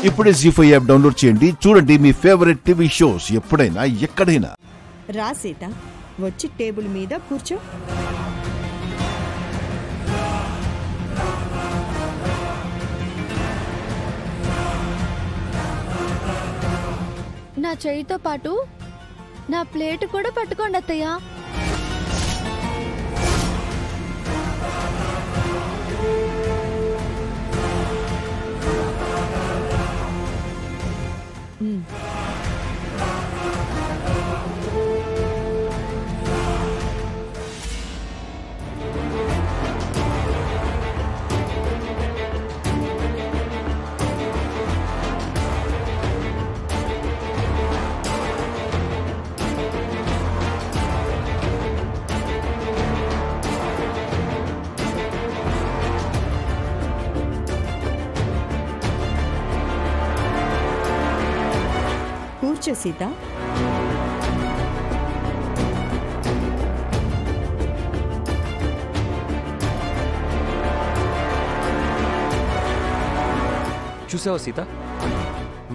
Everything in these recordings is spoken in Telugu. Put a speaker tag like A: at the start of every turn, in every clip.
A: ఇప్పుడే జీ5 యాప్ డౌన్లోడ్ చేయండి. చూడండి మీ ఫేవరెట్ టీవీ షోస్ ఎప్పుడైనా ఎక్కడైనా.
B: రా సీత, వచ్చి టేబుల్ మీద కూర్చో.
C: నా చేయితో పాటు నా ప్లేట్ కూడా పట్టుకోండి అత్తయ్య.
B: కూర్చో సీత.
D: చూసావా సీత,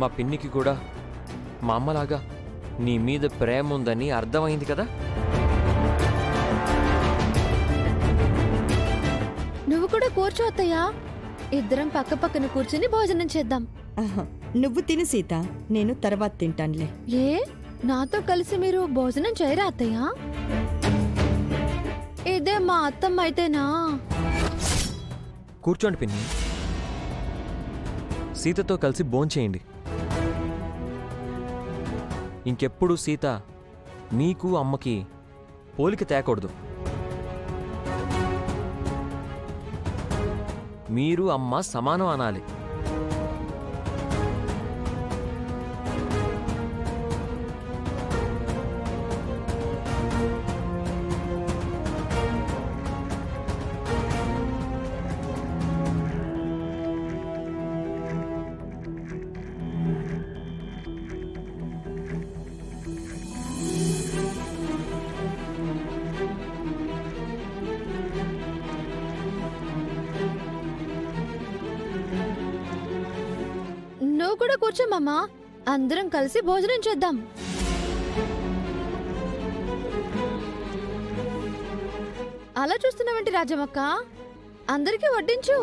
D: మా పిన్నికి కూడా మా అమ్మలాగా నీ మీద ప్రేమ ఉందని అర్థమైంది కదా.
C: నువ్వు కూడా కూర్చో అత్తయ్య. ఇద్దరం పక్క పక్కన కూర్చుని భోజనం చేద్దాం.
B: నువ్వు తిని సీత, నేను తర్వాత తింటానులే.
C: ఏ, నాతో కలిసి మీరు భోజనం చేయరా అత్తయ్య? ఇదే మా అత్తమ్మ అయితేనా?
D: కూర్చోండి పిన్ని, సీతతో కలిసి భోంచేయండి. ఇంకెప్పుడు సీత మీకు అమ్మకి పోలిక తేకూడదు. మీరు అమ్మ సమానం అనాలి.
C: నువ్వు కూడా కూర్చో మామా, అందరం కలిసి భోజనం చేద్దాం. అలా చూస్తున్నావేంటి రాజమక్క? అందరికీ వడ్డించు.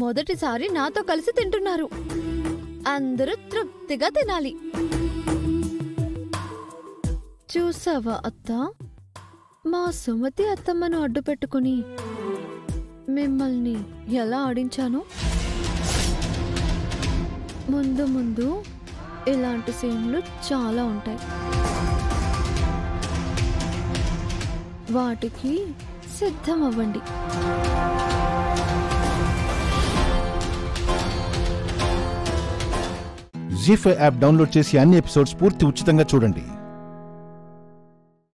C: మొదటిసారి నాతో కలిసి తింటున్నారు. అందరూ తృప్తిగా తినాలి. చూసావా అత్త, మా సుమతి అత్తమ్మను అడ్డు పెట్టుకుని మిమ్మల్ని ఎలా ఆడించాను? ముందు ముందు ఇలాంటి సీన్లు చాలా ఉంటాయి. వాటికి సిద్ధం అవ్వండి.
A: జీ5 యాప్ డౌన్లోడ్ చేసి అన్ని ఎపిసోడ్స్ పూర్తి ఉచితంగా చూడండి.